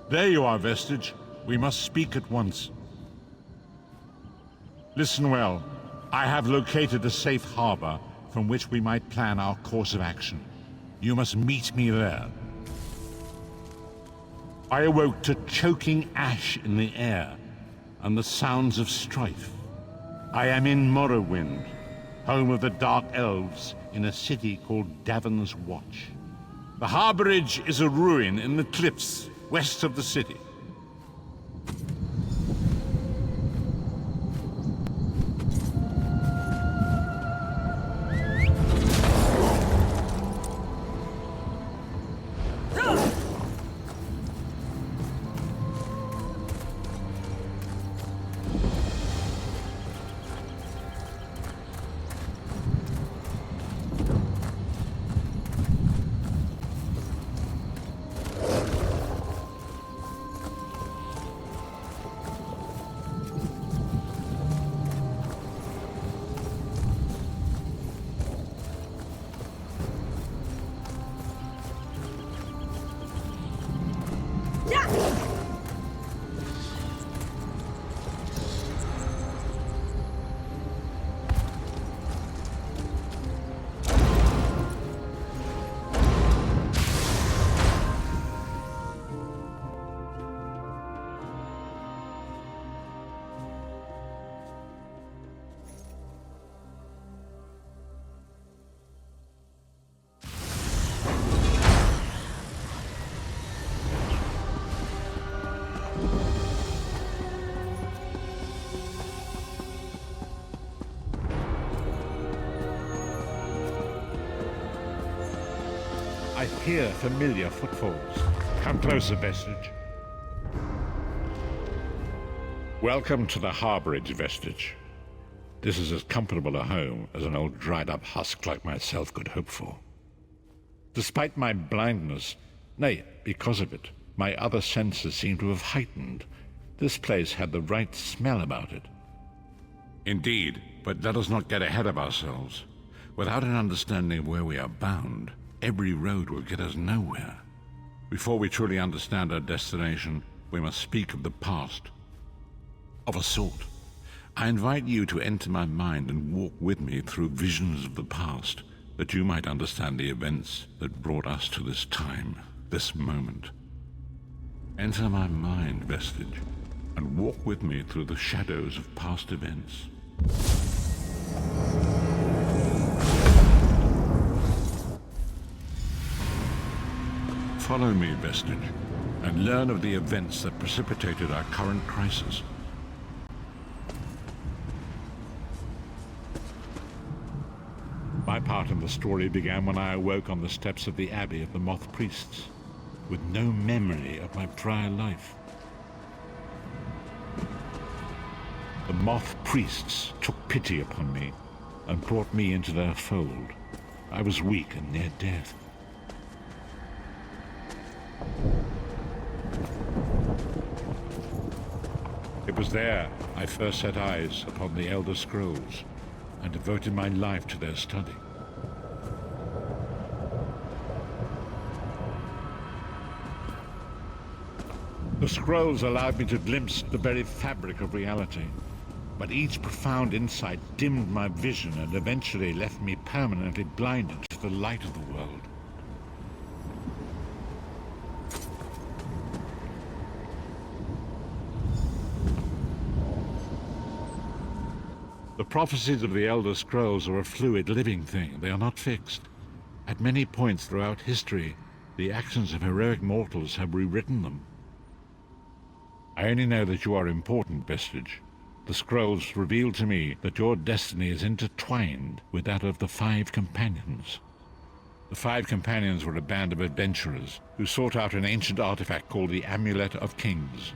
There you are, Vestige. We must speak at once. Listen well. I have located a safe harbor from which we might plan our course of action. You must meet me there. I awoke to choking ash in the air and the sounds of strife. I am in Morrowind, home of the Dark Elves, in a city called Davon's Watch. The Harborage is a ruin in the cliffs west of the city. I hear familiar footfalls. Come closer, Vestige. Welcome to the Harborage, Vestige. This is as comfortable a home as an old dried-up husk like myself could hope for. Despite my blindness, nay, because of it, my other senses seem to have heightened. This place had the right smell about it. Indeed, but let us not get ahead of ourselves. Without an understanding of where we are bound, every road will get us nowhere. Before we truly understand our destination, we must speak of the past. Of a sort. I invite you to enter my mind and walk with me through visions of the past, that you might understand the events that brought us to this time, this moment. Enter my mind, Vestige, and walk with me through the shadows of past events. Follow me, Vestige, and learn of the events that precipitated our current crisis. My part in the story began when I awoke on the steps of the Abbey of the Moth Priests, with no memory of my prior life. The Moth Priests took pity upon me and brought me into their fold. I was weak and near death. It was there I first set eyes upon the Elder Scrolls and devoted my life to their study. The scrolls allowed me to glimpse the very fabric of reality, but each profound insight dimmed my vision and eventually left me permanently blinded to the light of the world. The prophecies of the Elder Scrolls are a fluid, living thing. They are not fixed. At many points throughout history, the actions of heroic mortals have rewritten them. I only know that you are important, Vestige. The scrolls reveal to me that your destiny is intertwined with that of the Five Companions. The Five Companions were a band of adventurers who sought out an ancient artifact called the Amulet of Kings.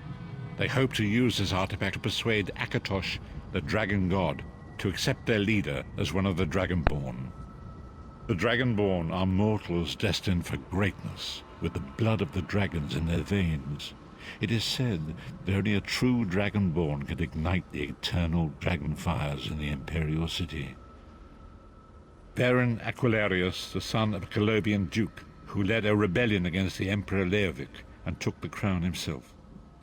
They hoped to use this artifact to persuade Akatosh, the dragon god, to accept their leader as one of the Dragonborn. The Dragonborn are mortals destined for greatness, with the blood of the dragons in their veins. It is said that only a true dragonborn can ignite the eternal dragon fires in the Imperial City. Baron Aquilarius, the son of a Colobian duke, who led a rebellion against the Emperor Leovic and took the crown himself.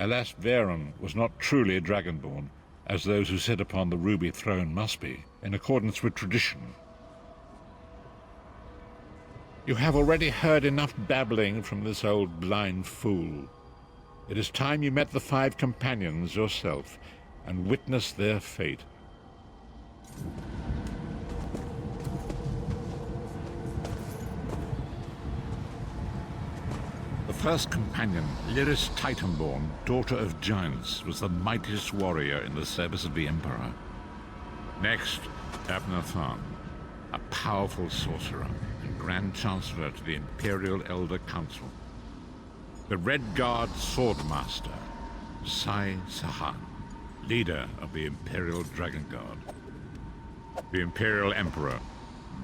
Alas, Varen was not truly a dragonborn, as those who sit upon the ruby throne must be, in accordance with tradition. You have already heard enough babbling from this old blind fool. It is time you met the 5 companions yourself and witnessed their fate. The first companion, Lyris Titanborn, daughter of giants, was the mightiest warrior in the service of the Emperor. Next, Abner Tharn, a powerful sorcerer and Grand Chancellor to the Imperial Elder Council. The Red Guard Swordmaster, Sai Sahan, leader of the Imperial Dragon Guard. The Imperial Emperor,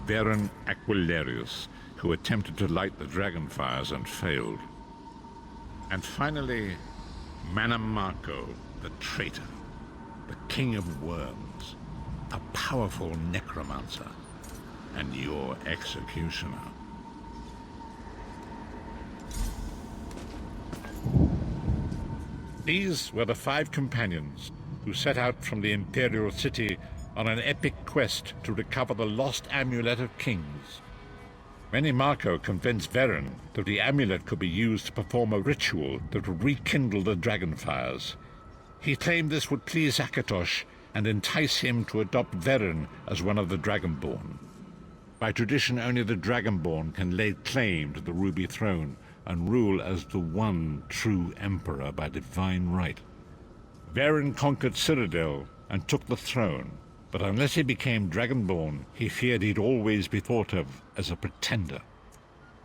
Baron Aquilarius, who attempted to light the dragon fires and failed. And finally, Manamako, the traitor, the King of Worms, a powerful necromancer, and your executioner. These were the 5 companions who set out from the Imperial City on an epic quest to recover the lost Amulet of Kings. Manamako convinced Varen that the amulet could be used to perform a ritual that would rekindle the dragonfires. He claimed this would please Akatosh and entice him to adopt Varen as one of the Dragonborn. By tradition, only the Dragonborn can lay claim to the Ruby Throne and rule as the one true Emperor by divine right. Varen conquered Cyrodiil and took the throne, but unless he became Dragonborn, he feared he'd always be thought of as a pretender.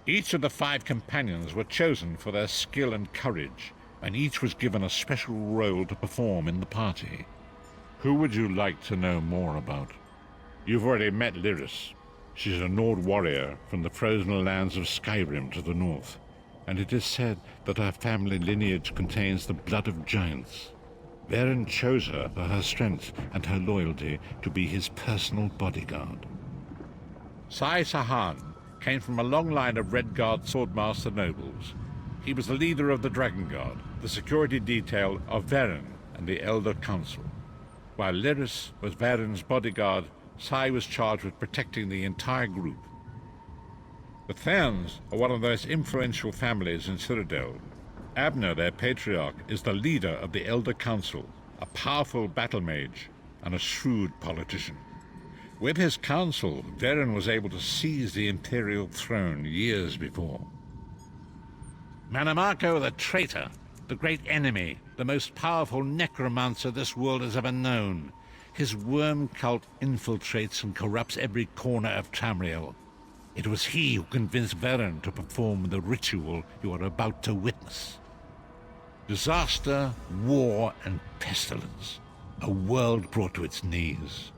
Each of the 5 companions were chosen for their skill and courage, and each was given a special role to perform in the party. Who would you like to know more about? You've already met Lyris. She's a Nord warrior from the frozen lands of Skyrim to the north, and it is said that her family lineage contains the blood of giants. Varen chose her for her strength and her loyalty to be his personal bodyguard. Sai Sahan came from a long line of Red Guard Swordmaster nobles. He was the leader of the Dragon Guard, the security detail of Varen and the Elder Council. While Lyris was Varen's bodyguard, Sai was charged with protecting the entire group. The Therns are one of the most influential families in Cyrodiil. Abner, their patriarch, is the leader of the Elder Council, a powerful battle mage and a shrewd politician. With his council, Varen was able to seize the Imperial throne years before. Manamako the traitor, the great enemy, the most powerful necromancer this world has ever known. His worm cult infiltrates and corrupts every corner of Tamriel. It was he who convinced Varen to perform the ritual you are about to witness. Disaster, war, and pestilence. A world brought to its knees.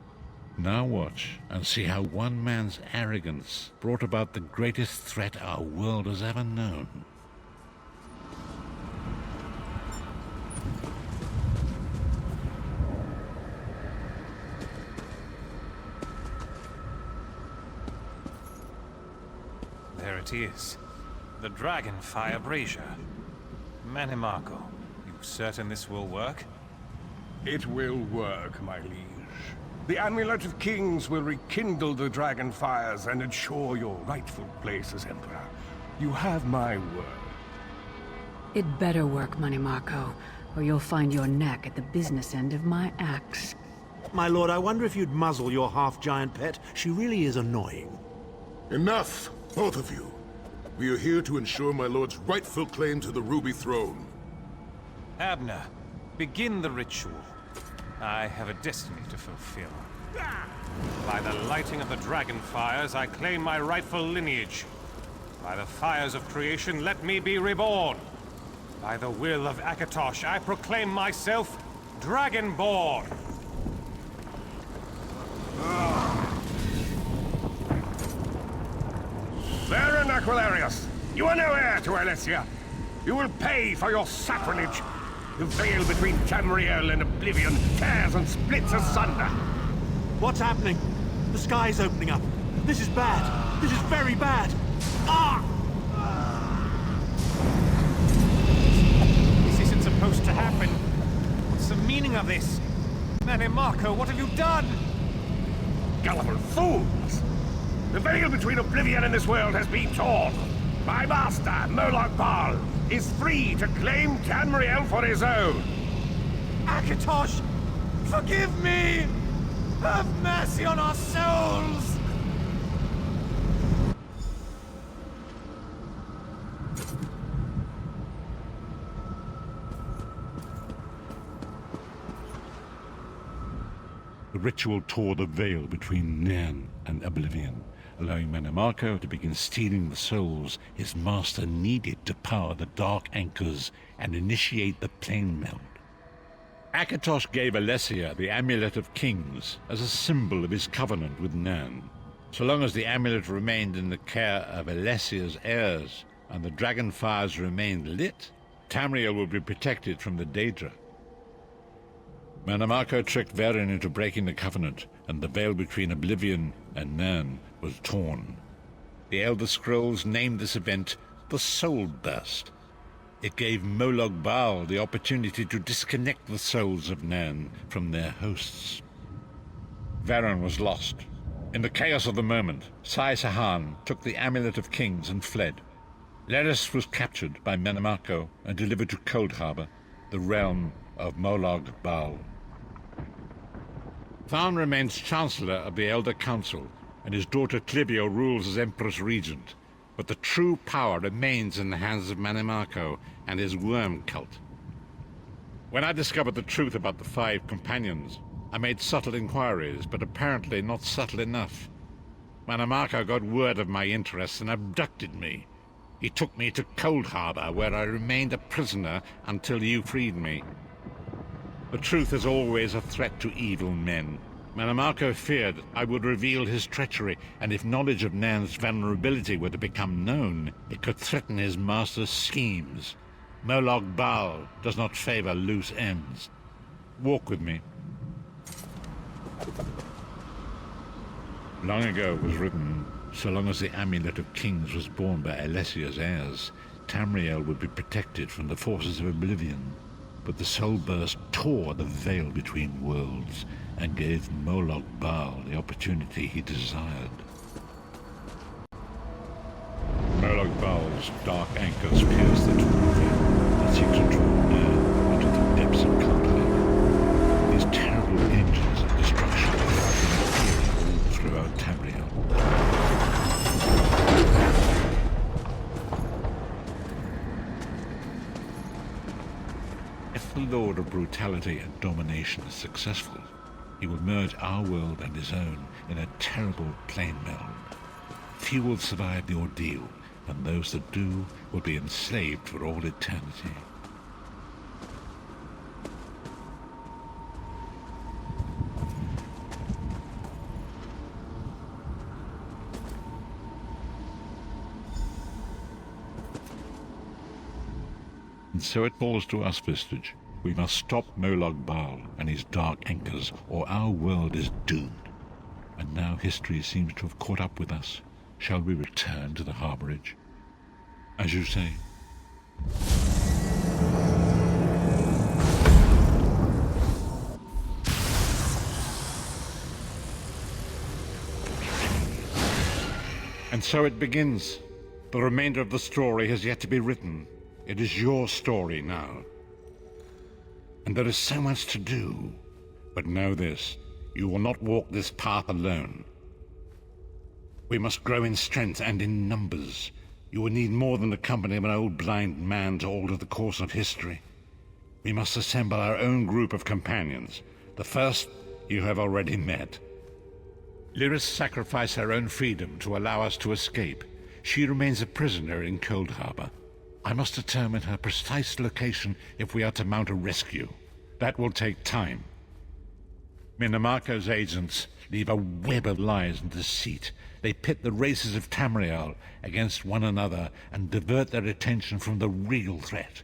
Now watch and see how one man's arrogance brought about the greatest threat our world has ever known. There it is. The Dragonfire Brazier. Manamako, you certain this will work? It will work, my liege. The Amulet of Kings will rekindle the dragon fires and ensure your rightful place as Emperor. You have my word. It better work, Manamako, or you'll find your neck at the business end of my axe. My lord, I wonder if you'd muzzle your half-giant pet. She really is annoying. Enough, both of you. We are here to ensure my lord's rightful claim to the Ruby Throne. Abner, begin the ritual. I have a destiny to fulfill. By the lighting of the dragon fires, I claim my rightful lineage. By the fires of creation, let me be reborn. By the will of Akatosh, I proclaim myself Dragonborn. Baron Aquilarius, you are no heir to Elysia. You will pay for your sacrilege! The veil between Tamriel and Oblivion tears and splits asunder! What's happening? The sky's opening up. This is bad. This is very bad. Ah! This isn't supposed to happen. What's the meaning of this? Manny Marco, what have you done? Gullible fools! The veil between Oblivion and this world has been torn. My master, Moloch Baal, is free to claim Tamriel for his own. Akatosh, forgive me! Have mercy on our souls! The ritual tore the veil between Nan and Oblivion, allowing Manimarco to begin stealing the souls his master needed to power the Dark Anchors and initiate the plane meld. Akatosh gave Alessia the Amulet of Kings as a symbol of his covenant with Nan. So long as the amulet remained in the care of Alessia's heirs and the dragon fires remained lit, Tamriel would be protected from the Daedra. Manimarco tricked Varen into breaking the covenant, and the veil between Oblivion and Nan was torn. The Elder Scrolls named this event the Soul Burst. It gave Moloch Baal the opportunity to disconnect the souls of Nan from their hosts. Varen was lost. In the chaos of the moment, Sai Sahan took the Amulet of Kings and fled. Leris was captured by Manimarco and delivered to Cold Harbor, the realm of Moloch Baal. Tharn remains Chancellor of the Elder Council, and his daughter Clivio rules as Empress Regent. But the true power remains in the hands of Manimarco and his worm cult. When I discovered the truth about the 5 companions, I made subtle inquiries, but apparently not subtle enough. Manimarco got word of my interests and abducted me. He took me to Cold Harbor, where I remained a prisoner until you freed me. The truth is always a threat to evil men. Manimarco feared I would reveal his treachery, and if knowledge of Nan's vulnerability were to become known, it could threaten his master's schemes. Moloch Baal does not favor loose ends. Walk with me. Long ago it was written, so long as the Amulet of Kings was borne by Alessia's heirs, Tamriel would be protected from the forces of Oblivion. But the Soul Burst tore the veil between worlds and gave Moloch Baal the opportunity he desired. Moloch Baal's dark anchors pierced the torn veil and seemed to draw Nan into the depths of conflict. These terrible engines of destruction appeared all throughout Tamriel. If the Lord of Brutality and Domination is successful, he will merge our world and his own in a terrible plane meld. Few will survive the ordeal, and those that do will be enslaved for all eternity. And so it falls to us, Vistage. We must stop Moloch Baal and his dark anchors, or our world is doomed. And now history seems to have caught up with us. Shall we return to the Harborage? As you say. And so it begins. The remainder of the story has yet to be written. It is your story now. And there is so much to do. But know this, you will not walk this path alone. We must grow in strength and in numbers. You will need more than the company of an old blind man to alter the course of history. We must assemble our own group of companions. The first you have already met. Lyris sacrificed her own freedom to allow us to escape. She remains a prisoner in Cold Harbor. I must determine her precise location if we are to mount a rescue. That will take time. Minimarco's agents leave a web of lies and deceit. They pit the races of Tamriel against one another and divert their attention from the real threat.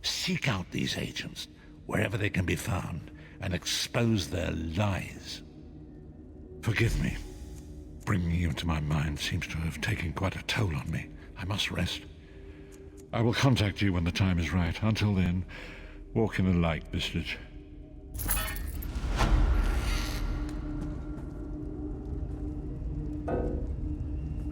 Seek out these agents wherever they can be found and expose their lies. Forgive me. Bringing you into my mind seems to have taken quite a toll on me. I must rest. I will contact you when the time is right. Until then, walk in the light, Vistage.